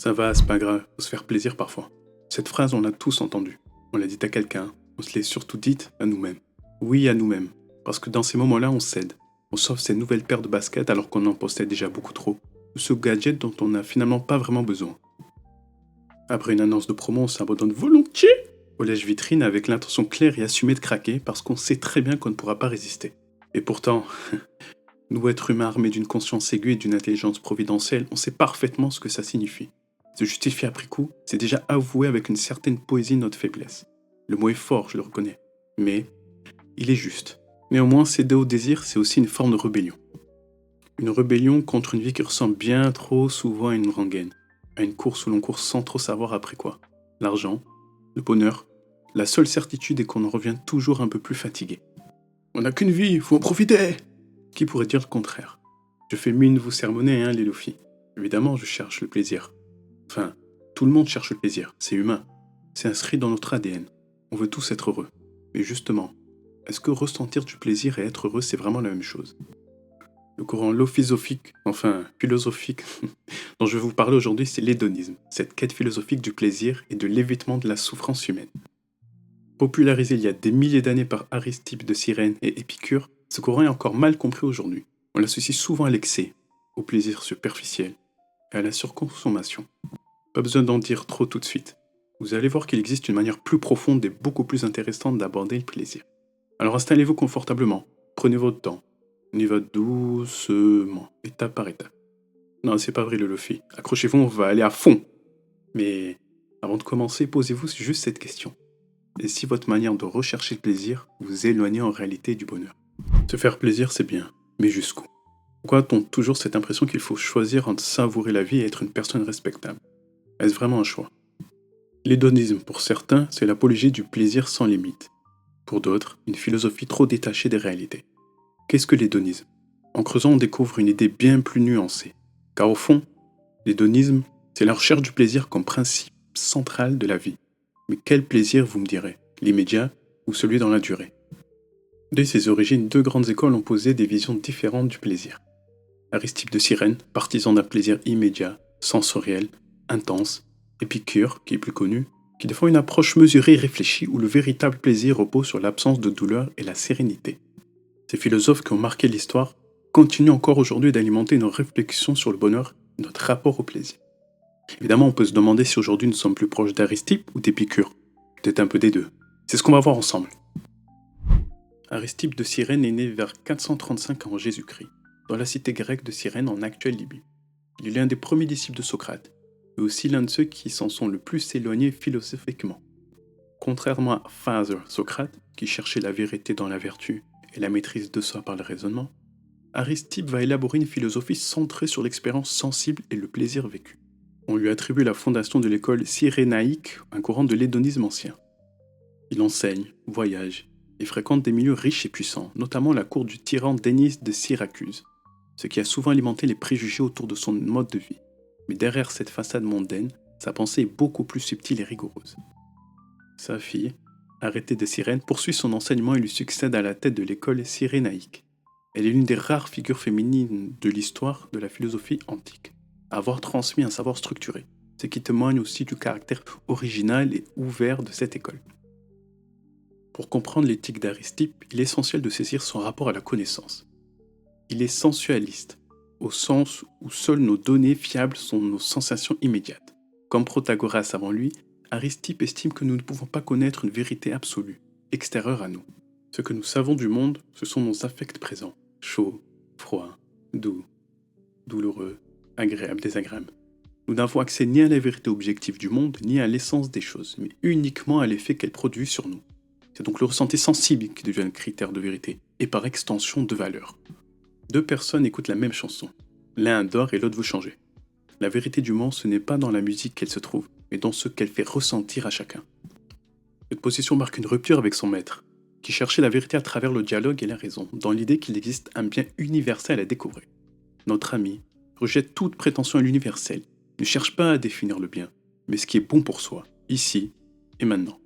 Ça va, c'est pas grave, faut se faire plaisir parfois. Cette phrase, on l'a tous entendue. On l'a dite à quelqu'un, on se l'est surtout dite à nous-mêmes. Oui, à nous-mêmes. Parce que dans ces moments-là, on cède. On s'offre ces nouvelles paires de baskets alors qu'on en possède déjà beaucoup trop. Ou ce gadget dont on n'a finalement pas vraiment besoin. Après une annonce de promo, on s'abandonne volontiers au lèche-vitrine avec l'intention claire et assumée de craquer parce qu'on sait très bien qu'on ne pourra pas résister. Et pourtant, nous, êtres humains armés d'une conscience aiguë et d'une intelligence providentielle, on sait parfaitement ce que ça signifie. Se justifier après coup, c'est déjà avouer avec une certaine poésie notre faiblesse. Le mot est fort, je le reconnais. Mais il est juste. Néanmoins, céder au désir, c'est aussi une forme de rébellion. Une rébellion contre une vie qui ressemble bien trop souvent à une rengaine. À une course où l'on court sans trop savoir après quoi. L'argent, le bonheur. La seule certitude est qu'on en revient toujours un peu plus fatigué. On n'a qu'une vie, faut en profiter! Qui pourrait dire le contraire? Je fais mine de vous sermonner, hein, les Luffy. Évidemment, je cherche le plaisir. Enfin, tout le monde cherche le plaisir, c'est humain. C'est inscrit dans notre ADN. On veut tous être heureux. Mais justement, est-ce que ressentir du plaisir et être heureux, c'est vraiment la même chose? Le courant philosophique dont je vais vous parler aujourd'hui, c'est l'hédonisme, cette quête philosophique du plaisir et de l'évitement de la souffrance humaine. Popularisé il y a des milliers d'années par Aristippe de Cyrène et Épicure, ce courant est encore mal compris aujourd'hui. On l'associe souvent à l'excès, au plaisir superficiel et à la surconsommation. Pas besoin d'en dire trop tout de suite. Vous allez voir qu'il existe une manière plus profonde et beaucoup plus intéressante d'aborder le plaisir. Alors installez-vous confortablement, prenez votre temps, on y va doucement, étape par étape. Non, c'est pas vrai le Luffy, accrochez-vous, on va aller à fond. Mais avant de commencer, posez-vous juste cette question. Et si votre manière de rechercher le plaisir vous éloigne en réalité du bonheur? Se faire plaisir, c'est bien, mais jusqu'où? Pourquoi a-t-on toujours cette impression qu'il faut choisir entre savourer la vie et être une personne respectable? Est-ce vraiment un choix? L'hédonisme, pour certains, c'est l'apologie du plaisir sans limite. Pour d'autres, une philosophie trop détachée des réalités. Qu'est-ce que l'hédonisme? En creusant, on découvre une idée bien plus nuancée. Car au fond, l'hédonisme, c'est la recherche du plaisir comme principe central de la vie. Mais quel plaisir, vous me direz? L'immédiat ou celui dans la durée? Dès ses origines, deux grandes écoles ont posé des visions différentes du plaisir. Aristippe de Cyrène, partisan d'un plaisir immédiat, sensoriel, intense. Épicure, qui est plus connu, qui défend une approche mesurée et réfléchie où le véritable plaisir repose sur l'absence de douleur et la sérénité. Ces philosophes qui ont marqué l'histoire continuent encore aujourd'hui d'alimenter nos réflexions sur le bonheur et notre rapport au plaisir. Évidemment, on peut se demander si aujourd'hui nous sommes plus proches d'Aristippe ou d'Épicure. Peut-être un peu des deux. C'est ce qu'on va voir ensemble. Aristippe de Cyrène est né vers 435 avant Jésus-Christ, dans la cité grecque de Cyrène en actuelle Libye. Il est l'un des premiers disciples de Socrate, et aussi l'un de ceux qui s'en sont le plus éloignés philosophiquement. Contrairement à Father Socrate, qui cherchait la vérité dans la vertu et la maîtrise de soi par le raisonnement, Aristippe va élaborer une philosophie centrée sur l'expérience sensible et le plaisir vécu. On lui attribue la fondation de l'école cyrénaïque, un courant de l'hédonisme ancien. Il enseigne, voyage et fréquente des milieux riches et puissants, notamment la cour du tyran Denis de Syracuse, ce qui a souvent alimenté les préjugés autour de son mode de vie. Mais derrière cette façade mondaine, sa pensée est beaucoup plus subtile et rigoureuse. Sa fille, arrêtée de Cyrène, poursuit son enseignement et lui succède à la tête de l'école cyrénaïque. Elle est l'une des rares figures féminines de l'histoire de la philosophie antique, à avoir transmis un savoir structuré, ce qui témoigne aussi du caractère original et ouvert de cette école. Pour comprendre l'éthique d'Aristippe, il est essentiel de saisir son rapport à la connaissance. Il est sensualiste, au sens où seules nos données fiables sont nos sensations immédiates. Comme Protagoras avant lui, Aristippe estime que nous ne pouvons pas connaître une vérité absolue, extérieure à nous. Ce que nous savons du monde, ce sont nos affects présents, chaud, froid, doux, douloureux, agréable, désagréable. Nous n'avons accès ni à la vérité objective du monde, ni à l'essence des choses, mais uniquement à l'effet qu'elle produit sur nous. C'est donc le ressenti sensible qui devient le critère de vérité, et par extension de valeur. Deux personnes écoutent la même chanson. L'un adore et l'autre veut changer. La vérité du monde, ce n'est pas dans la musique qu'elle se trouve, mais dans ce qu'elle fait ressentir à chacun. Cette position marque une rupture avec son maître, qui cherchait la vérité à travers le dialogue et la raison, dans l'idée qu'il existe un bien universel à découvrir. Notre ami rejette toute prétention à l'universel, ne cherche pas à définir le bien, mais ce qui est bon pour soi, ici et maintenant.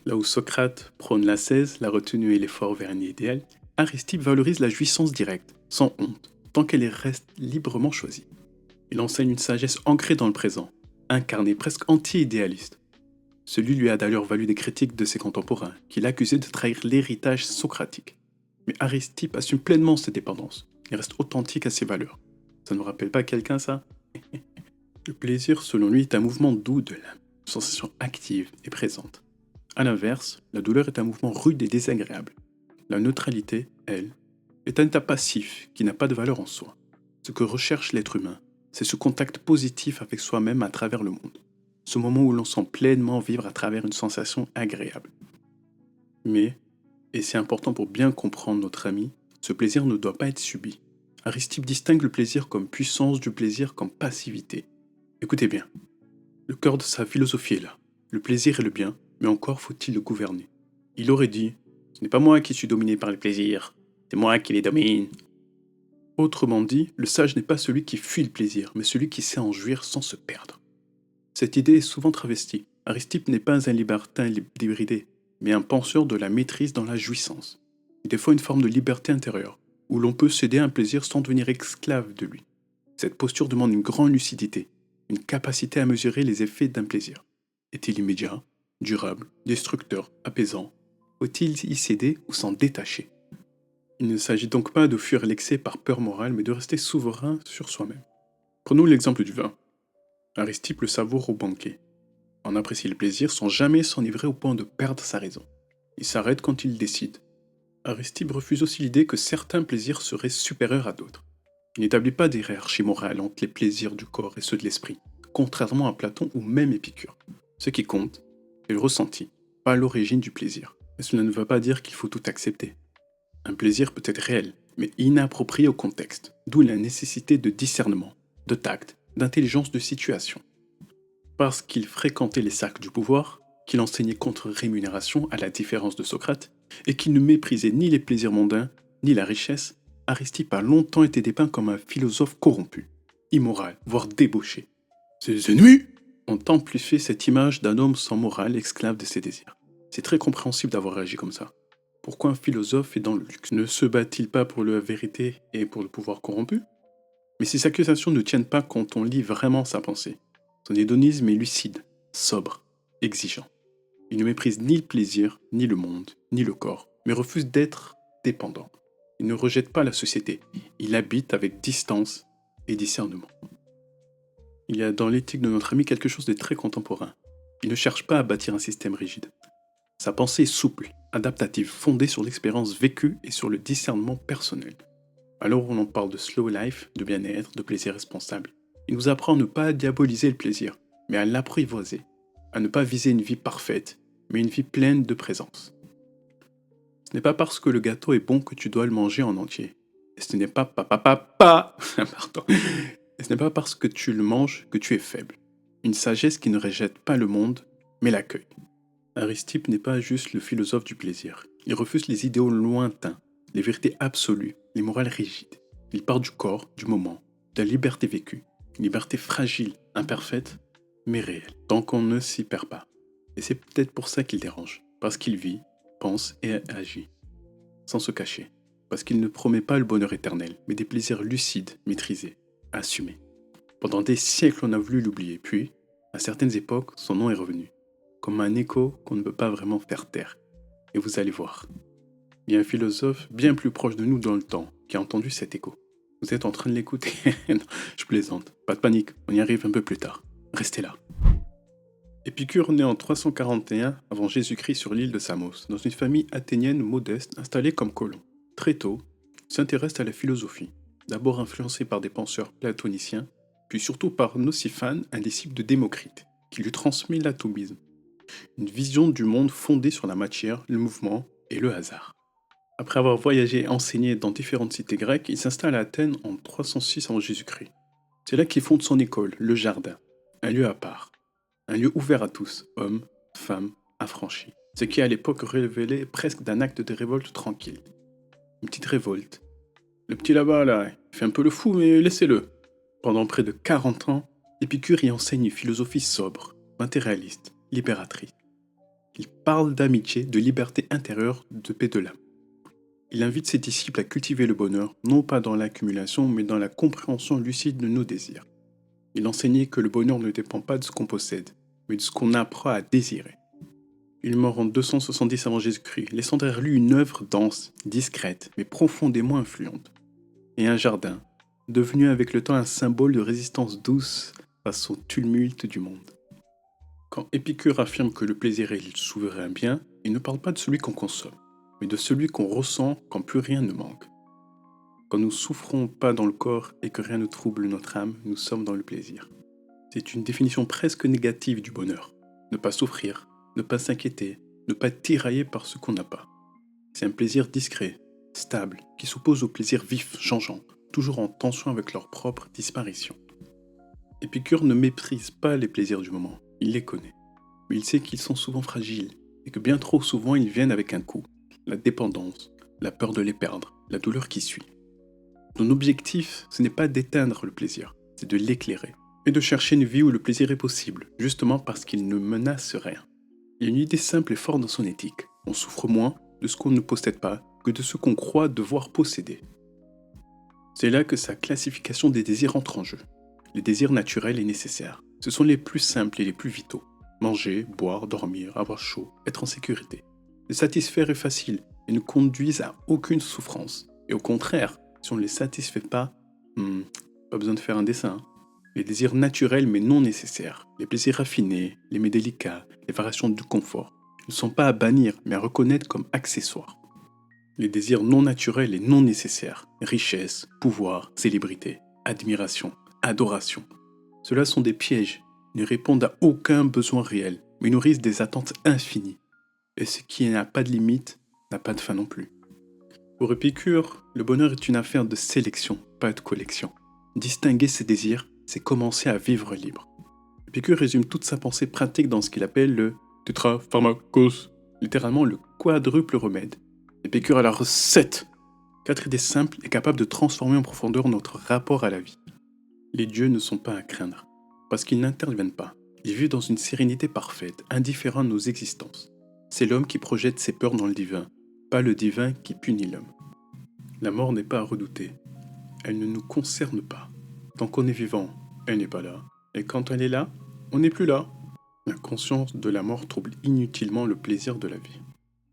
Là où Socrate prône l'ascèse, la retenue et l'effort vers un idéal, Aristippe valorise la jouissance directe, sans honte, tant qu'elle reste librement choisie. Il enseigne une sagesse ancrée dans le présent, incarnée presque anti-idéaliste. Celui lui a d'ailleurs valu des critiques de ses contemporains, qui l'accusaient de trahir l'héritage socratique. Mais Aristippe assume pleinement ses dépendances. Il reste authentique à ses valeurs. Ça ne vous rappelle pas quelqu'un, ça? Le plaisir, selon lui, est un mouvement doux de l'âme, une sensation active et présente. A l'inverse, la douleur est un mouvement rude et désagréable. La neutralité, elle, est un état passif qui n'a pas de valeur en soi. Ce que recherche l'être humain, c'est ce contact positif avec soi-même à travers le monde. Ce moment où l'on sent pleinement vivre à travers une sensation agréable. Mais, et c'est important pour bien comprendre notre ami, ce plaisir ne doit pas être subi. Aristippe distingue le plaisir comme puissance du plaisir comme passivité. Écoutez bien, le cœur de sa philosophie est là. Le plaisir est le bien, mais encore faut-il le gouverner. Il aurait dit, ce n'est pas moi qui suis dominé par le plaisir, c'est moi qui les domine. Autrement dit, le sage n'est pas celui qui fuit le plaisir, mais celui qui sait en jouir sans se perdre. Cette idée est souvent travestie. Aristippe n'est pas un libertin débridé, mais un penseur de la maîtrise dans la jouissance. Il défend une forme de liberté intérieure, où l'on peut céder à un plaisir sans devenir esclave de lui. Cette posture demande une grande lucidité, une capacité à mesurer les effets d'un plaisir. Est-il immédiat, durable, destructeur, apaisant? Faut-il y céder ou s'en détacher? Il ne s'agit donc pas de fuir l'excès par peur morale, mais de rester souverain sur soi-même. Prenons l'exemple du vin. Aristippe le savoure au banquet. En apprécie le plaisir sans jamais s'enivrer au point de perdre sa raison. Il s'arrête quand il décide. Aristippe refuse aussi l'idée que certains plaisirs seraient supérieurs à d'autres. Il n'établit pas des hiérarchies morales entre les plaisirs du corps et ceux de l'esprit, contrairement à Platon ou même Épicure. Ce qui compte, c'est le ressenti, pas l'origine du plaisir. Mais cela ne veut pas dire qu'il faut tout accepter. Un plaisir peut être réel, mais inapproprié au contexte, d'où la nécessité de discernement, de tact, d'intelligence de situation. Parce qu'il fréquentait les cercles du pouvoir, qu'il enseignait contre rémunération à la différence de Socrate, et qu'il ne méprisait ni les plaisirs mondains, ni la richesse, Aristippe a longtemps été dépeint comme un philosophe corrompu, immoral, voire débauché. Ses ennemis ont amplifié cette image d'un homme sans morale, esclave de ses désirs. C'est très compréhensible d'avoir réagi comme ça. Pourquoi un philosophe est dans le luxe? Ne se bat-il pas pour la vérité et pour le pouvoir corrompu? Mais ces accusations ne tiennent pas quand on lit vraiment sa pensée. Son hédonisme est lucide, sobre, exigeant. Il ne méprise ni le plaisir, ni le monde, ni le corps, mais refuse d'être dépendant. Il ne rejette pas la société, il habite avec distance et discernement. Il y a dans l'éthique de notre ami quelque chose de très contemporain. Il ne cherche pas à bâtir un système rigide. Sa pensée est souple, adaptative, fondée sur l'expérience vécue et sur le discernement personnel. Alors on en parle de slow life, de bien-être, de plaisir responsable. Il nous apprend à ne pas diaboliser le plaisir, mais à l'apprivoiser, à ne pas viser une vie parfaite, mais une vie pleine de présence. Ce n'est pas parce que le gâteau est bon que tu dois le manger en entier. Et ce n'est pas pardon. Et ce n'est pas parce que tu le manges que tu es faible. Une sagesse qui ne rejette pas le monde, mais l'accueille. Aristippe n'est pas juste le philosophe du plaisir. Il refuse les idéaux lointains, les vérités absolues, les morales rigides. Il part du corps, du moment, de la liberté vécue. Une liberté fragile, imparfaite, mais réelle, tant qu'on ne s'y perd pas. Et c'est peut-être pour ça qu'il dérange, parce qu'il vit, pense et agit, sans se cacher. Parce qu'il ne promet pas le bonheur éternel, mais des plaisirs lucides, maîtrisés, assumés. Pendant des siècles, on a voulu l'oublier, puis, à certaines époques, son nom est revenu, comme un écho qu'on ne peut pas vraiment faire taire. Et vous allez voir, il y a un philosophe bien plus proche de nous dans le temps qui a entendu cet écho. Vous êtes en train de l'écouter? Non, je plaisante. Pas de panique, on y arrive un peu plus tard. Restez là. Épicure naît en 341 avant Jésus-Christ sur l'île de Samos, dans une famille athénienne modeste installée comme colon. Très tôt, il s'intéresse à la philosophie, d'abord influencé par des penseurs platoniciens, puis surtout par Nociphane, un disciple de Démocrite, qui lui transmet l'atomisme, une vision du monde fondée sur la matière, le mouvement et le hasard. Après avoir voyagé et enseigné dans différentes cités grecques, il s'installe à Athènes en 306 avant Jésus-Christ. C'est là qu'il fonde son école, le Jardin, un lieu à part, un lieu ouvert à tous, hommes, femmes, affranchis. Ce qui à l'époque révélait presque d'un acte de révolte tranquille. Une petite révolte. Le petit là-bas, là, il fait un peu le fou, mais laissez-le. Pendant près de 40 ans, Épicure y enseigne une philosophie sobre, matérialiste, libératrice. Il parle d'amitié, de liberté intérieure, de paix de l'âme. Il invite ses disciples à cultiver le bonheur, non pas dans l'accumulation, mais dans la compréhension lucide de nos désirs. Il enseignait que le bonheur ne dépend pas de ce qu'on possède, mais de ce qu'on apprend à désirer. Il est mort en 270 avant Jésus-Christ, laissant derrière lui une œuvre dense, discrète, mais profondément influente. Et un jardin, devenu avec le temps un symbole de résistance douce face au tumulte du monde. Quand Épicure affirme que le plaisir est le souverain bien, il ne parle pas de celui qu'on consomme, mais de celui qu'on ressent quand plus rien ne manque. Quand nous souffrons pas dans le corps et que rien ne trouble notre âme, nous sommes dans le plaisir. C'est une définition presque négative du bonheur. Ne pas souffrir, ne pas s'inquiéter, ne pas être tiraillé par ce qu'on n'a pas. C'est un plaisir discret, stable, qui s'oppose au plaisir vif, changeant, toujours en tension avec leur propre disparition. Épicure ne méprise pas les plaisirs du moment, il les connaît. Mais il sait qu'ils sont souvent fragiles, et que bien trop souvent ils viennent avec un coup, la dépendance, la peur de les perdre, la douleur qui suit. Ton objectif, ce n'est pas d'éteindre le plaisir, c'est de l'éclairer, et de chercher une vie où le plaisir est possible, justement parce qu'il ne menace rien. Il y a une idée simple et forte dans son éthique. On souffre moins de ce qu'on ne possède pas que de ce qu'on croit devoir posséder. C'est là que sa classification des désirs entre en jeu. Les désirs naturels et nécessaires, ce sont les plus simples et les plus vitaux. Manger, boire, dormir, avoir chaud, être en sécurité. Les satisfaire est facile et ne conduisent à aucune souffrance. Et au contraire, si on ne les satisfait pas, pas besoin de faire un dessin. Les désirs naturels mais non nécessaires, les plaisirs raffinés, les mets délicats, les variations du confort, ne sont pas à bannir mais à reconnaître comme accessoires. Les désirs non naturels et non nécessaires, richesse, pouvoir, célébrité, admiration, adoration, ceux-là sont des pièges, ils ne répondent à aucun besoin réel, mais nourrissent des attentes infinies. Et ce qui n'a pas de limite n'a pas de fin non plus. Pour Épicure, le bonheur est une affaire de sélection, pas de collection. Distinguer ses désirs, c'est commencer à vivre libre. Épicure résume toute sa pensée pratique dans ce qu'il appelle le tétrapharmakos, littéralement le quadruple remède. Épicure a la recette. 4 idées simples et capables de transformer en profondeur notre rapport à la vie. Les dieux ne sont pas à craindre, parce qu'ils n'interviennent pas. Ils vivent dans une sérénité parfaite, indifférents à nos existences. C'est l'homme qui projette ses peurs dans le divin, pas le divin qui punit l'homme. La mort n'est pas à redouter. Elle ne nous concerne pas. Tant qu'on est vivant, elle n'est pas là. Et quand elle est là, on n'est plus là. La conscience de la mort trouble inutilement le plaisir de la vie.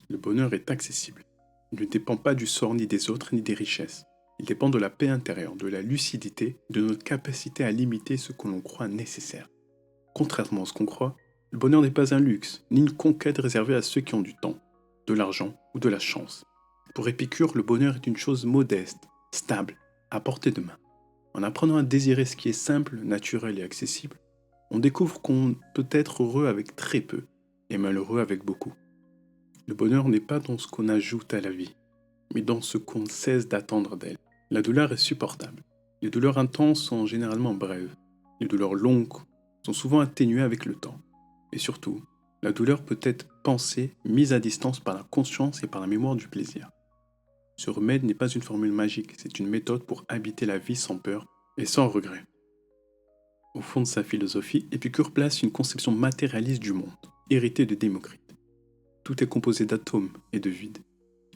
Le bonheur est accessible. Il ne dépend pas du sort ni des autres ni des richesses. Il dépend de la paix intérieure, de la lucidité, de notre capacité à limiter ce que l'on croit nécessaire. Contrairement à ce qu'on croit, le bonheur n'est pas un luxe, ni une conquête réservée à ceux qui ont du temps, de l'argent ou de la chance. Pour Épicure, le bonheur est une chose modeste, stable, à portée de main. En apprenant à désirer ce qui est simple, naturel et accessible, on découvre qu'on peut être heureux avec très peu et malheureux avec beaucoup. Le bonheur n'est pas dans ce qu'on ajoute à la vie, mais dans ce qu'on cesse d'attendre d'elle. La douleur est supportable. Les douleurs intenses sont généralement brèves. Les douleurs longues sont souvent atténuées avec le temps. Et surtout, la douleur peut être pensée, mise à distance par la conscience et par la mémoire du plaisir. Ce remède n'est pas une formule magique, c'est une méthode pour habiter la vie sans peur et sans regret. Au fond de sa philosophie, Épicure place une conception matérialiste du monde, héritée de Démocrite. Tout est composé d'atomes et de vide.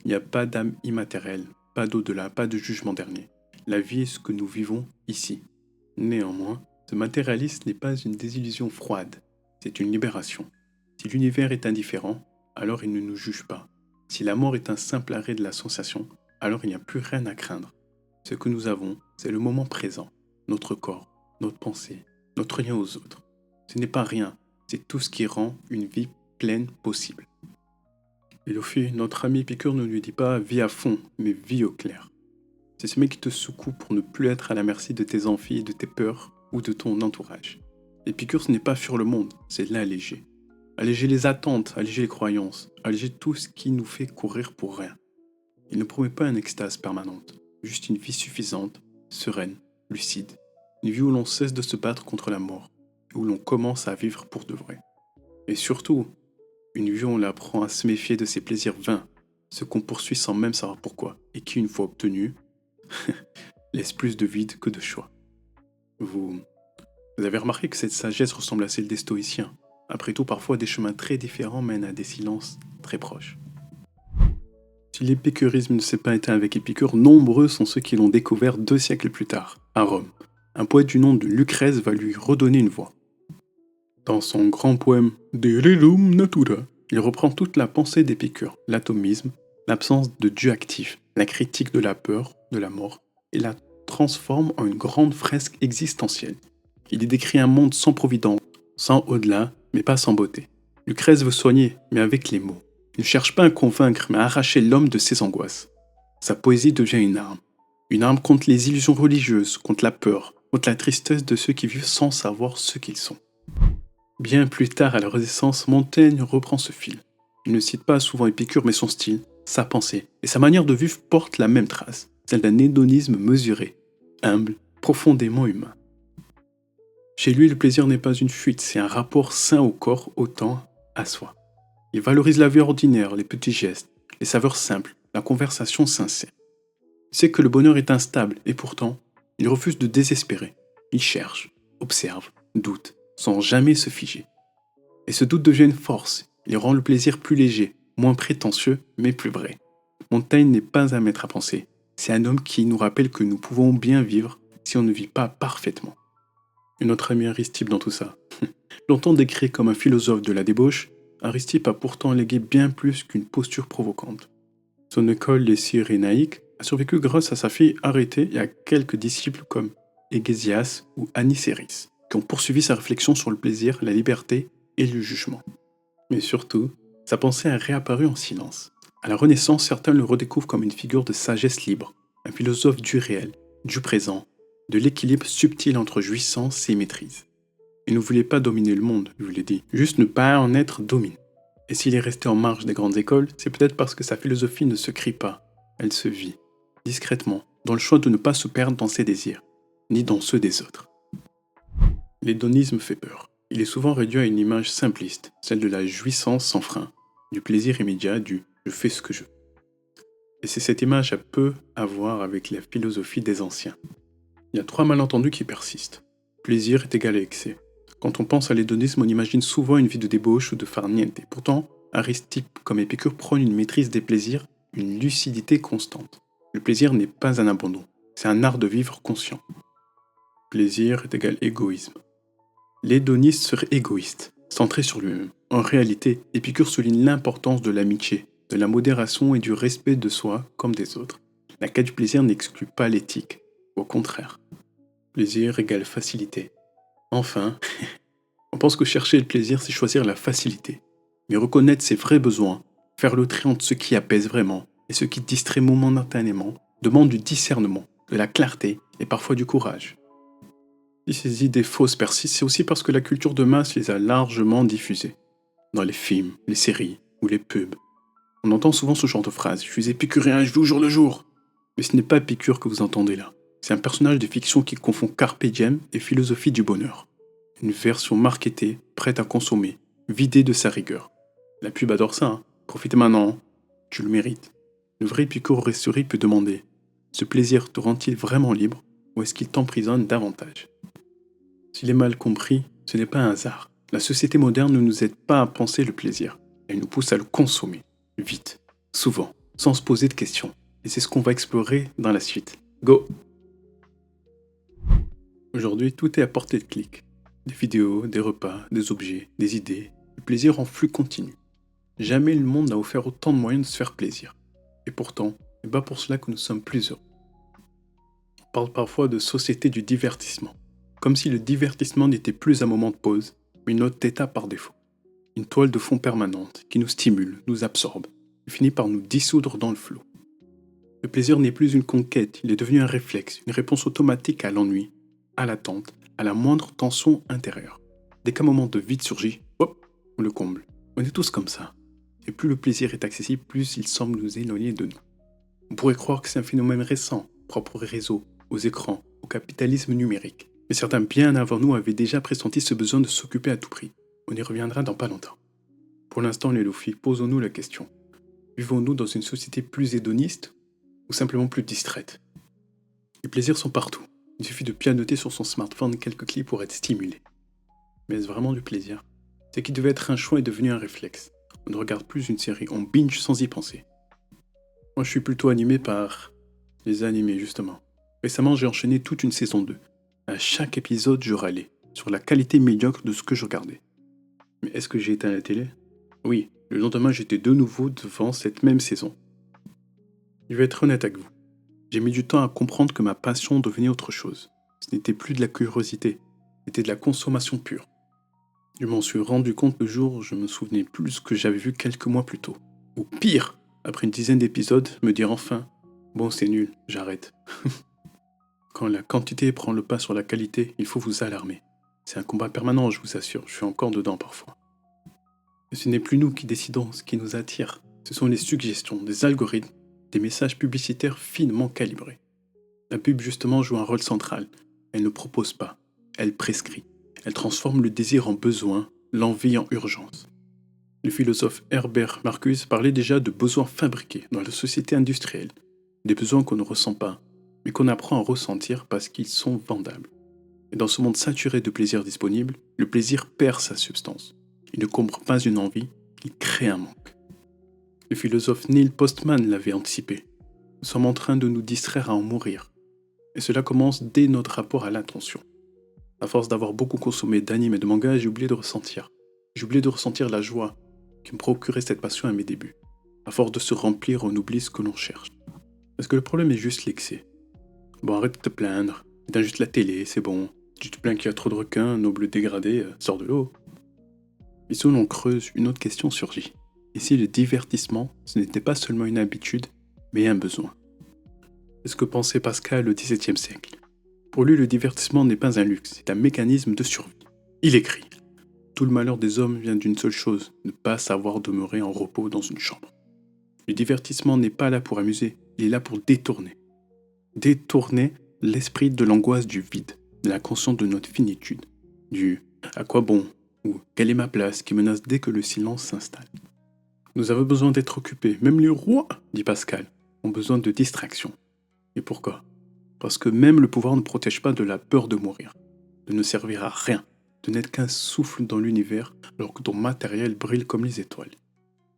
Il n'y a pas d'âme immatérielle, pas d'au-delà, pas de jugement dernier. La vie est ce que nous vivons ici. Néanmoins, ce matérialisme n'est pas une désillusion froide, c'est une libération. Si l'univers est indifférent, alors il ne nous juge pas. Si la mort est un simple arrêt de la sensation, alors il n'y a plus rien à craindre. Ce que nous avons, c'est le moment présent, notre corps, notre pensée, notre lien aux autres. Ce n'est pas rien, c'est tout ce qui rend une vie pleine possible. Et Lofi, notre ami Épicure ne lui dit pas « vis à fond », mais « vis au clair ». C'est ce mec qui te secoue pour ne plus être à la merci de tes envies, de tes peurs ou de ton entourage. Épicure, ce n'est pas fuir le monde, c'est l'alléger. Alléger les attentes, alléger les croyances, alléger tout ce qui nous fait courir pour rien. Il ne promet pas une extase permanente, juste une vie suffisante, sereine, lucide. Une vie où l'on cesse de se battre contre la mort, où l'on commence à vivre pour de vrai. Et surtout, une vie où on apprend à se méfier de ses plaisirs vains, ce qu'on poursuit sans même savoir pourquoi, et qui, une fois obtenu, laisse plus de vide que de choix. Vous avez remarqué que cette sagesse ressemble à celle des stoïciens. Après tout, parfois des chemins très différents mènent à des silences très proches. Si l'épicurisme ne s'est pas éteint avec Épicure, nombreux sont ceux qui l'ont découvert 2 siècles plus tard, à Rome. un poète du nom de Lucrèce va lui redonner une voix. Dans son grand poème De Rerum Natura, il reprend toute la pensée d'Épicure, l'atomisme, l'absence de Dieu actif, la critique de la peur, de la mort, et la transforme en une grande fresque existentielle. Il y décrit un monde sans providence, sans au-delà, mais pas sans beauté. Lucrèce veut soigner, mais avec les mots. Il ne cherche pas à convaincre, mais à arracher l'homme de ses angoisses. Sa poésie devient une arme contre les illusions religieuses, contre la peur, contre la tristesse de ceux qui vivent sans savoir ce qu'ils sont. Bien plus tard, à la Renaissance, Montaigne reprend ce fil. Il ne cite pas souvent Épicure, mais son style, sa pensée et sa manière de vivre portent la même trace, celle d'un hédonisme mesuré, humble, profondément humain. Chez lui, le plaisir n'est pas une fuite, c'est un rapport sain au corps autant à soi. Il valorise la vie ordinaire, les petits gestes, les saveurs simples, la conversation sincère. Il sait que le bonheur est instable et pourtant, il refuse de désespérer. Il cherche, observe, doute, sans jamais se figer. Et ce doute devient une force, il rend le plaisir plus léger, moins prétentieux, mais plus vrai. Montaigne n'est pas un maître à penser, c'est un homme qui nous rappelle que nous pouvons bien vivre si on ne vit pas parfaitement. Et notre ami Aristippe dans tout ça. Longtemps décrit comme un philosophe de la débauche, Aristippe a pourtant légué bien plus qu'une posture provocante. Son école, les Cyrénaïques, a survécu grâce à sa fille arrêtée et à quelques disciples comme Hégésias ou Anicéris, qui ont poursuivi sa réflexion sur le plaisir, la liberté et le jugement. Mais surtout, sa pensée a réapparu en silence. À la Renaissance, certains le redécouvrent comme une figure de sagesse libre, un philosophe du réel, du présent, de l'équilibre subtil entre jouissance et maîtrise. Il ne voulait pas dominer le monde, je vous l'ai dit, juste ne pas en être dominé. Et s'il est resté en marge des grandes écoles, c'est peut-être parce que sa philosophie ne se crie pas, elle se vit, discrètement, dans le choix de ne pas se perdre dans ses désirs, ni dans ceux des autres. L'hédonisme fait peur. Il est souvent réduit à une image simpliste, celle de la jouissance sans frein, du plaisir immédiat, du « je fais ce que je veux ». Et c'est cette image à peu à voir avec la philosophie des anciens. Il y a 3 malentendus qui persistent. Plaisir est égal à excès. Quand on pense à l'hédonisme, on imagine souvent une vie de débauche ou de farniente. Pourtant, Aristippe comme Épicure prône une maîtrise des plaisirs, une lucidité constante. Le plaisir n'est pas un abandon, c'est un art de vivre conscient. Plaisir est égal égoïsme. L'hédoniste serait égoïste, centré sur lui-même. En réalité, Épicure souligne l'importance de l'amitié, de la modération et du respect de soi comme des autres. La quête du plaisir n'exclut pas l'éthique, au contraire. Plaisir égale facilité. Enfin, on pense que chercher le plaisir, c'est choisir la facilité. Mais reconnaître ses vrais besoins, faire le tri entre ce qui apaise vraiment et ce qui distrait momentanément, demande du discernement, de la clarté et parfois du courage. Si ces idées fausses persistent, c'est aussi parce que la culture de masse les a largement diffusées. Dans les films, les séries ou les pubs. On entend souvent ce genre de phrase « Je suis épicurien, je vis au jour le jour ». Mais ce n'est pas Épicure que vous entendez là. C'est un personnage de fiction qui confond carpe diem et philosophie du bonheur. Une version marketée, prête à consommer, vidée de sa rigueur. La pub adore ça, hein. Profite maintenant, tu le mérites. Le vrai Épicure restauré peut demander « Ce plaisir te rend-il vraiment libre ou est-ce qu'il t'emprisonne davantage ?» S'il est mal compris, ce n'est pas un hasard. La société moderne ne nous aide pas à penser le plaisir. Elle nous pousse à le consommer, vite, souvent, sans se poser de questions. Et c'est ce qu'on va explorer dans la suite. Go! Aujourd'hui, tout est à portée de clic. Des vidéos, des repas, des objets, des idées, le plaisir en flux continu. Jamais le monde n'a offert autant de moyens de se faire plaisir. Et pourtant, c'est pas pour cela que nous sommes plus heureux. On parle parfois de société du divertissement. Comme si le divertissement n'était plus un moment de pause, mais notre état par défaut. Une toile de fond permanente qui nous stimule, nous absorbe, et finit par nous dissoudre dans le flot. Le plaisir n'est plus une conquête, il est devenu un réflexe, une réponse automatique à l'ennui, à l'attente, à la moindre tension intérieure. Dès qu'un moment de vide surgit, hop, on le comble. On est tous comme ça. Et plus le plaisir est accessible, plus il semble nous éloigner de nous. On pourrait croire que c'est un phénomène récent, propre aux réseaux, aux écrans, au capitalisme numérique. Mais certains bien avant nous avaient déjà pressenti ce besoin de s'occuper à tout prix. On y reviendra dans pas longtemps. Pour l'instant, les Lofi, posons-nous la question. Vivons-nous dans une société plus hédoniste ou simplement plus distraite? Les plaisirs sont partout. Il suffit de pianoter sur son smartphone quelques clics pour être stimulé. Mais est-ce vraiment du plaisir? Ce qui devait être un choix est devenu un réflexe. On ne regarde plus une série, on binge sans y penser. Moi, je suis plutôt animé par les animés, justement. Récemment, j'ai enchaîné toute une saison 2. À chaque épisode, je râlais sur la qualité médiocre de ce que je regardais. Mais est-ce que j'ai éteint la télé? Oui, le lendemain, j'étais de nouveau devant cette même saison. Je vais être honnête avec vous. J'ai mis du temps à comprendre que ma passion devenait autre chose. Ce n'était plus de la curiosité, c'était de la consommation pure. Je m'en suis rendu compte le jour où je me souvenais plus de ce que j'avais vu quelques mois plus tôt. Ou pire, après une dizaine d'épisodes, me dire enfin « Bon, c'est nul, j'arrête ». Quand la quantité prend le pas sur la qualité, il faut vous alarmer. C'est un combat permanent, je vous assure, je suis encore dedans parfois. Et ce n'est plus nous qui décidons ce qui nous attire, ce sont les suggestions, des algorithmes, des messages publicitaires finement calibrés. La pub justement joue un rôle central. Elle ne propose pas, elle prescrit. Elle transforme le désir en besoin, l'envie en urgence. Le philosophe Herbert Marcuse parlait déjà de besoins fabriqués dans la société industrielle, des besoins qu'on ne ressent pas, mais qu'on apprend à ressentir parce qu'ils sont vendables. Et dans ce monde saturé de plaisirs disponibles, le plaisir perd sa substance. Il ne comble pas une envie, il crée un manque. Le philosophe Neil Postman l'avait anticipé. Nous sommes en train de nous distraire à en mourir. Et cela commence dès notre rapport à l'attention. À force d'avoir beaucoup consommé d'animes et de mangas, j'ai oublié de ressentir. J'ai oublié de ressentir la joie qui me procurait cette passion à mes débuts. À force de se remplir, on oublie ce que l'on cherche. Parce que le problème est juste l'excès. Bon, arrête de te plaindre. Éteins juste la télé, c'est bon. Tu te plains qu'il y a trop de requins, noble dégradé, sors de l'eau. Et si l'on creuse, une autre question surgit. Et si le divertissement, ce n'était pas seulement une habitude, mais un besoin? C'est ce que pensait Pascal au XVIIe siècle. Pour lui, le divertissement n'est pas un luxe, c'est un mécanisme de survie. Il écrit: tout le malheur des hommes vient d'une seule chose, ne pas savoir demeurer en repos dans une chambre. Le divertissement n'est pas là pour amuser, il est là pour détourner. Détourner l'esprit de l'angoisse du vide, de la conscience de notre finitude, du à quoi bon ou quelle est ma place qui menace dès que le silence s'installe. Nous avons besoin d'être occupés, même les rois, dit Pascal, ont besoin de distraction. Et pourquoi? Parce que même le pouvoir ne protège pas de la peur de mourir, de ne servir à rien, de n'être qu'un souffle dans l'univers alors que ton matériel brille comme les étoiles.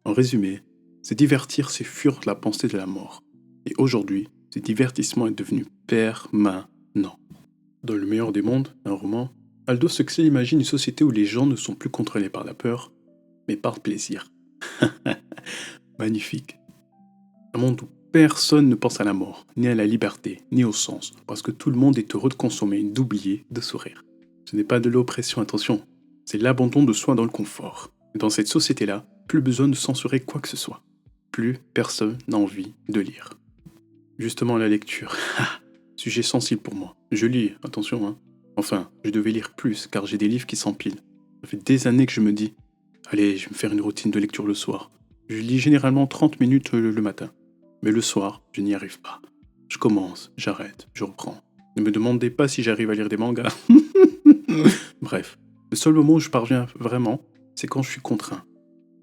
En résumé, se divertir, c'est fuir la pensée de la mort. Et aujourd'hui, ce divertissement est devenu permanent. Dans Le meilleur des mondes, un roman, Aldous Huxley imagine une société où les gens ne sont plus contrôlés par la peur, mais par le plaisir. Magnifique. Un monde où personne ne pense à la mort, ni à la liberté, ni au sens, parce que tout le monde est heureux de consommer, d'oublier, de sourire. Ce n'est pas de l'oppression, attention, c'est l'abandon de soi dans le confort. Et dans cette société-là, plus besoin de censurer quoi que ce soit. Plus personne n'a envie de lire. Justement, la lecture. Sujet sensible pour moi. Je lis, attention, hein. Enfin, je devais lire plus, car j'ai des livres qui s'empilent. Ça fait des années que je me dis, allez, je vais me faire une routine de lecture le soir. Je lis généralement 30 minutes le matin. Mais le soir, je n'y arrive pas. Je commence, j'arrête, je reprends. Ne me demandez pas si j'arrive à lire des mangas. Bref, le seul moment où je parviens vraiment, c'est quand je suis contraint.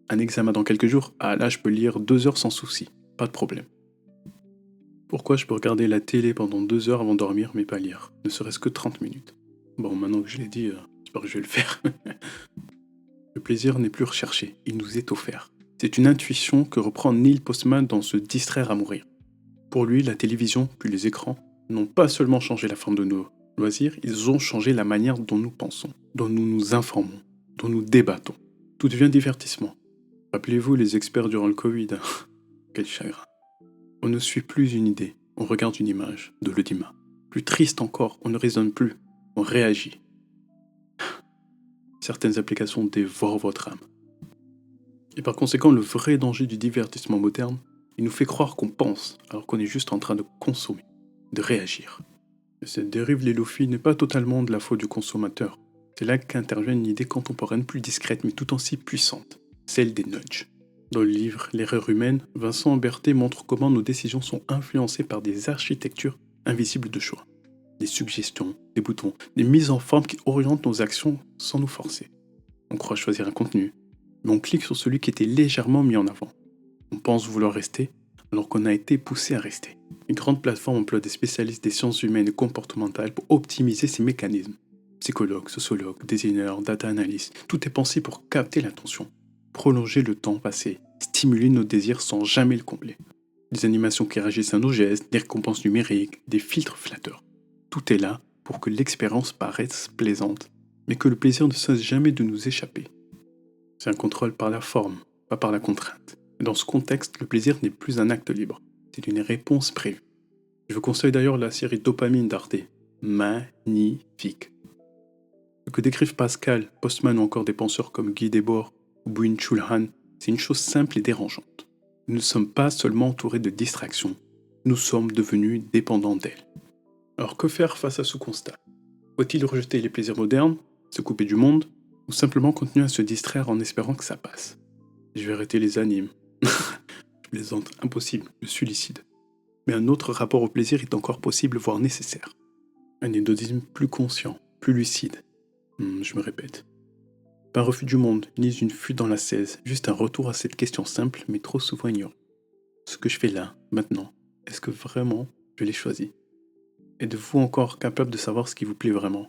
Un examen dans quelques jours, ah là je peux lire 2 heures sans souci, pas de problème. Pourquoi je peux regarder la télé pendant 2 heures avant de dormir mais pas lire, ne serait-ce que 30 minutes? Bon, maintenant que je l'ai dit, j'espère que je vais le faire. Le plaisir n'est plus recherché, il nous est offert. C'est une intuition que reprend Neil Postman dans Se distraire à mourir. Pour lui, la télévision, puis les écrans, n'ont pas seulement changé la forme de nos loisirs, ils ont changé la manière dont nous pensons, dont nous nous informons, dont nous débattons. Tout devient divertissement. Rappelez-vous les experts durant le Covid. Quel chagrin. On ne suit plus une idée, on regarde une image de l'audimat. Plus triste encore, on ne raisonne plus, on réagit. Certaines applications dévorent votre âme. Et par conséquent, le vrai danger du divertissement moderne, il nous fait croire qu'on pense, alors qu'on est juste en train de consommer, de réagir. Et cette dérive lélophile n'est pas totalement de la faute du consommateur. C'est là qu'intervient une idée contemporaine plus discrète mais tout aussi puissante, celle des nudges. Dans le livre L'erreur humaine, Vincent Berthet montre comment nos décisions sont influencées par des architectures invisibles de choix. Des suggestions, des boutons, des mises en forme qui orientent nos actions sans nous forcer. On croit choisir un contenu, mais on clique sur celui qui était légèrement mis en avant. On pense vouloir rester, alors qu'on a été poussé à rester. Une grande plateforme emploie des spécialistes des sciences humaines et comportementales pour optimiser ces mécanismes. Psychologues, sociologues, designers, data analysts, tout est pensé pour capter l'attention, prolonger le temps passé, stimuler nos désirs sans jamais le combler. Des animations qui réagissent à nos gestes, des récompenses numériques, des filtres flatteurs. Tout est là pour que l'expérience paraisse plaisante, mais que le plaisir ne cesse jamais de nous échapper. C'est un contrôle par la forme, pas par la contrainte. Et dans ce contexte, le plaisir n'est plus un acte libre, c'est une réponse prévue. Je vous conseille d'ailleurs la série Dopamine d'Arte. Magnifique. Ce que décrivent Pascal, Postman ou encore des penseurs comme Guy Debord ou Byung-Chul Han, c'est une chose simple et dérangeante. Nous ne sommes pas seulement entourés de distractions, nous sommes devenus dépendants d'elles. Alors que faire face à ce constat? Faut-il rejeter les plaisirs modernes, se couper du monde, ou simplement continuer à se distraire en espérant que ça passe? Je vais arrêter les animes. Je plaisante, impossible, je suis lucide. Mais un autre rapport au plaisir est encore possible, voire nécessaire. Un hédonisme plus conscient, plus lucide. Je me répète. Pas un refus du monde, ni une fuite dans la 16, juste un retour à cette question simple, mais trop souvent ignorée. Ce que je fais là, maintenant, est-ce que vraiment je l'ai choisi? Êtes-vous encore capable de savoir ce qui vous plaît vraiment?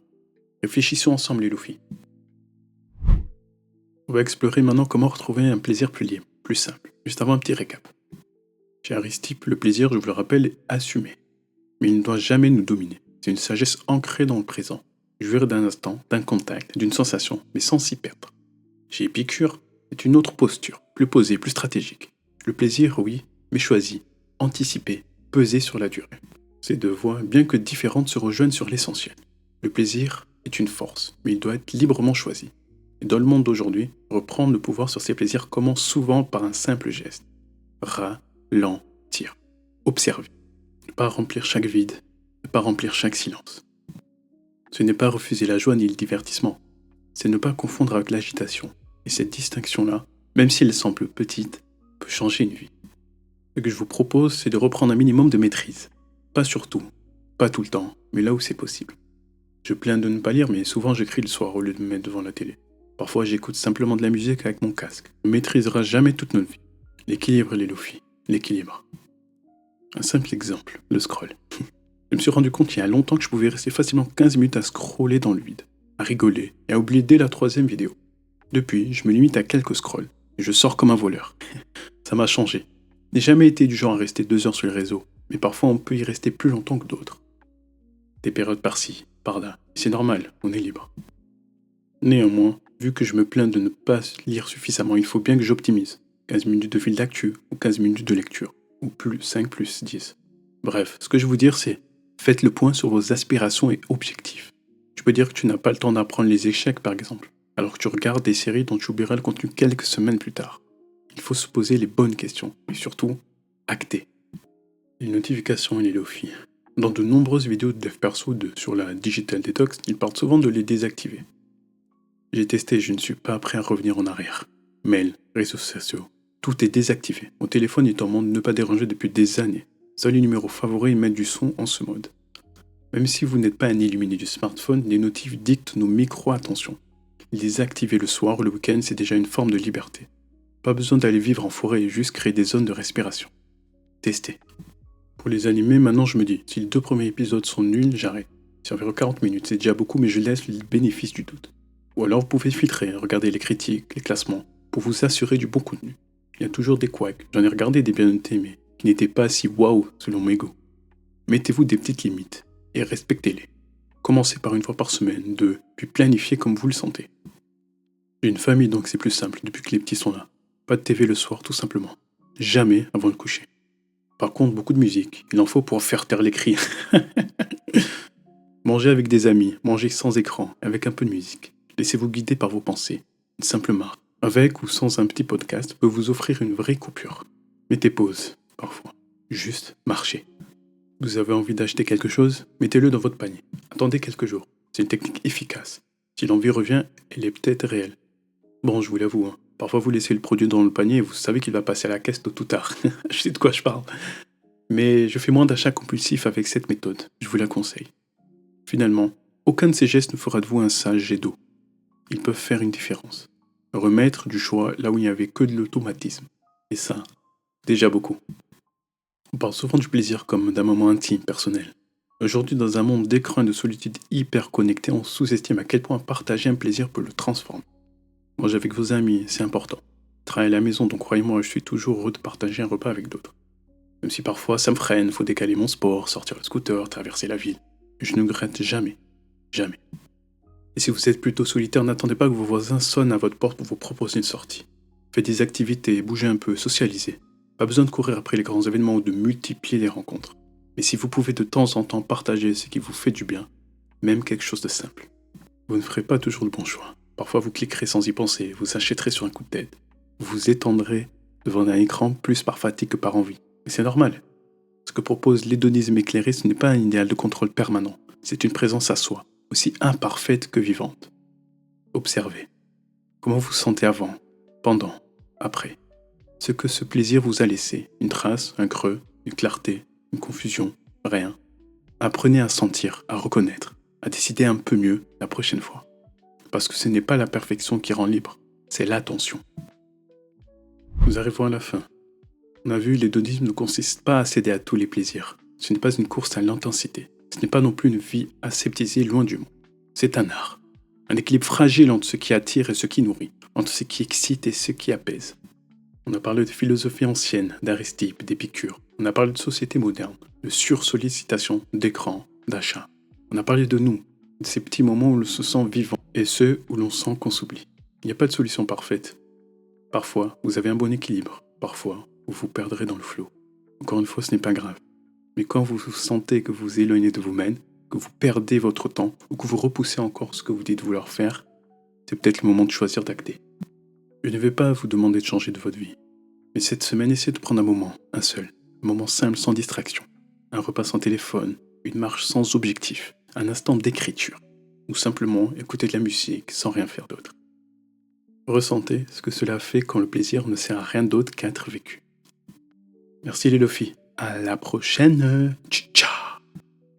Réfléchissons ensemble, les Luffy. On va explorer maintenant comment retrouver un plaisir plus libre, plus simple. Juste avant un petit récap. Chez Aristippe, le plaisir, je vous le rappelle, est assumé. Mais il ne doit jamais nous dominer. C'est une sagesse ancrée dans le présent. Jouir d'un instant, d'un contact, d'une sensation, mais sans s'y perdre. Chez Épicure, c'est une autre posture, plus posée, plus stratégique. Le plaisir, oui, mais choisi, anticipé, pesé sur la durée. Ces deux voies, bien que différentes, se rejoignent sur l'essentiel. Le plaisir est une force, mais il doit être librement choisi. Et dans le monde d'aujourd'hui, reprendre le pouvoir sur ses plaisirs commence souvent par un simple geste. Ralentir. Observer. Ne pas remplir chaque vide, ne pas remplir chaque silence. Ce n'est pas refuser la joie ni le divertissement, c'est ne pas confondre avec l'agitation. Et cette distinction-là, même si elle semble petite, peut changer une vie. Ce que je vous propose, c'est de reprendre un minimum de maîtrise. Pas sur tout, pas tout le temps, mais là où c'est possible. Je plains de ne pas lire, mais souvent j'écris le soir au lieu de me mettre devant la télé. Parfois j'écoute simplement de la musique avec mon casque. On ne maîtrisera jamais toute notre vie. L'équilibre, les Luffy, l'équilibre. Un simple exemple, le scroll. Je me suis rendu compte il y a longtemps que je pouvais rester facilement 15 minutes à scroller dans le vide, à rigoler et à oublier dès la 3e vidéo. Depuis, je me limite à quelques scrolls et je sors comme un voleur. Ça m'a changé. Je n'ai jamais été du genre à rester 2 heures sur le réseau, mais parfois on peut y rester plus longtemps que d'autres. Des périodes par-ci, par-là, c'est normal, on est libre. Néanmoins, vu que je me plains de ne pas lire suffisamment, il faut bien que j'optimise. 15 minutes de fil d'actu ou 15 minutes de lecture, ou plus 5 plus 10. Bref, ce que je veux dire c'est, faites le point sur vos aspirations et objectifs. Tu peux dire que tu n'as pas le temps d'apprendre les échecs par exemple, alors que tu regardes des séries dont tu oublieras le contenu quelques semaines plus tard. Il faut se poser les bonnes questions, et surtout, acter. Les notifications et les Luffy. Dans de nombreuses vidéos de dev perso sur la Digital Detox, ils parlent souvent de les désactiver. J'ai testé, je ne suis pas prêt à revenir en arrière. Mail, réseaux sociaux, tout est désactivé. Mon téléphone est en mode ne pas déranger depuis des années. Seuls les numéros favoris mettent du son en ce mode. Même si vous n'êtes pas un illuminé du smartphone, les notifs dictent nos micro-attentions. Les activer le soir ou le week-end, c'est déjà une forme de liberté. Pas besoin d'aller vivre en forêt et juste créer des zones de respiration. Testez. Pour les animés, maintenant je me dis, si les 2 premiers épisodes sont nuls, j'arrête. C'est environ 40 minutes, c'est déjà beaucoup, mais je laisse le bénéfice du doute. Ou alors vous pouvez filtrer, regarder les critiques, les classements, pour vous assurer du bon contenu. Il y a toujours des couacs, j'en ai regardé des bien notés, mais qui n'étaient pas si waouh selon mes goûts. Mettez-vous des petites limites, et respectez-les. Commencez par une fois par semaine, 2, puis planifiez comme vous le sentez. J'ai une famille donc c'est plus simple depuis que les petits sont là. Pas de TV le soir tout simplement. Jamais avant le coucher. Par contre beaucoup de musique, il en faut pour faire taire les cris. Mangez avec des amis, mangez sans écran, avec un peu de musique. Laissez-vous guider par vos pensées. Une simple marque, avec ou sans un petit podcast, peut vous offrir une vraie coupure. Mettez pause, parfois. Juste marchez. Vous avez envie d'acheter quelque chose, mettez-le dans votre panier. Attendez quelques jours. C'est une technique efficace. Si l'envie revient, elle est peut-être réelle. Bon, je vous l'avoue, parfois vous laissez le produit dans le panier et vous savez qu'il va passer à la caisse tôt ou tard. Je sais de quoi je parle. Mais je fais moins d'achats compulsifs avec cette méthode. Je vous la conseille. Finalement, aucun de ces gestes ne fera de vous un sage jet d'eau. Ils peuvent faire une différence. Remettre du choix là où il n'y avait que de l'automatisme. Et ça, déjà beaucoup. On parle souvent du plaisir comme d'un moment intime, personnel. Aujourd'hui, dans un monde d'écran et de solitude hyper connecté, on sous-estime à quel point partager un plaisir peut le transformer. Manger avec vos amis, c'est important. Travailler à la maison, donc croyez-moi, je suis toujours heureux de partager un repas avec d'autres. Même si parfois ça me freine, faut décaler mon sport, sortir le scooter, traverser la ville. Je ne regrette jamais. Jamais. Et si vous êtes plutôt solitaire, n'attendez pas que vos voisins sonnent à votre porte pour vous proposer une sortie. Faites des activités, bougez un peu, socialisez. Pas besoin de courir après les grands événements ou de multiplier les rencontres. Mais si vous pouvez de temps en temps partager ce qui vous fait du bien, même quelque chose de simple. Vous ne ferez pas toujours le bon choix. Parfois vous cliquerez sans y penser, vous achèterez sur un coup de tête. Vous vous étendrez devant un écran plus par fatigue que par envie. Mais c'est normal. Ce que propose l'hédonisme éclairé, ce n'est pas un idéal de contrôle permanent. C'est une présence à soi, aussi imparfaite que vivante. Observez. Comment vous vous sentez avant, pendant, après. Ce que ce plaisir vous a laissé. Une trace, un creux, une clarté, une confusion, rien. Apprenez à sentir, à reconnaître, à décider un peu mieux la prochaine fois. Parce que ce n'est pas la perfection qui rend libre, c'est l'attention. Nous arrivons à la fin. On a vu, l'hédonisme ne consiste pas à céder à tous les plaisirs. Ce n'est pas une course à l'intensité. Ce n'est pas non plus une vie aseptisée loin du monde. C'est un art. Un équilibre fragile entre ce qui attire et ce qui nourrit, entre ce qui excite et ce qui apaise. On a parlé de philosophie ancienne, d'Aristippe, d'Épicure. On a parlé de société moderne, de sursollicitation, d'écran, d'achat. On a parlé de nous, de ces petits moments où l'on se sent vivant et ceux où l'on sent qu'on s'oublie. Il n'y a pas de solution parfaite. Parfois, vous avez un bon équilibre. Parfois, vous vous perdrez dans le flot. Encore une fois, ce n'est pas grave. Mais quand vous sentez que vous vous éloignez de vous-même, que vous perdez votre temps ou que vous repoussez encore ce que vous dites vouloir faire, c'est peut-être le moment de choisir d'acter. Je ne vais pas vous demander de changer de votre vie. Mais cette semaine, essayez de prendre un moment, un seul. Un moment simple sans distraction. Un repas sans téléphone, une marche sans objectif, un instant d'écriture. Ou simplement écouter de la musique sans rien faire d'autre. Ressentez ce que cela fait quand le plaisir ne sert à rien d'autre qu'à être vécu. Merci les Lofi. À la prochaine. Ciao.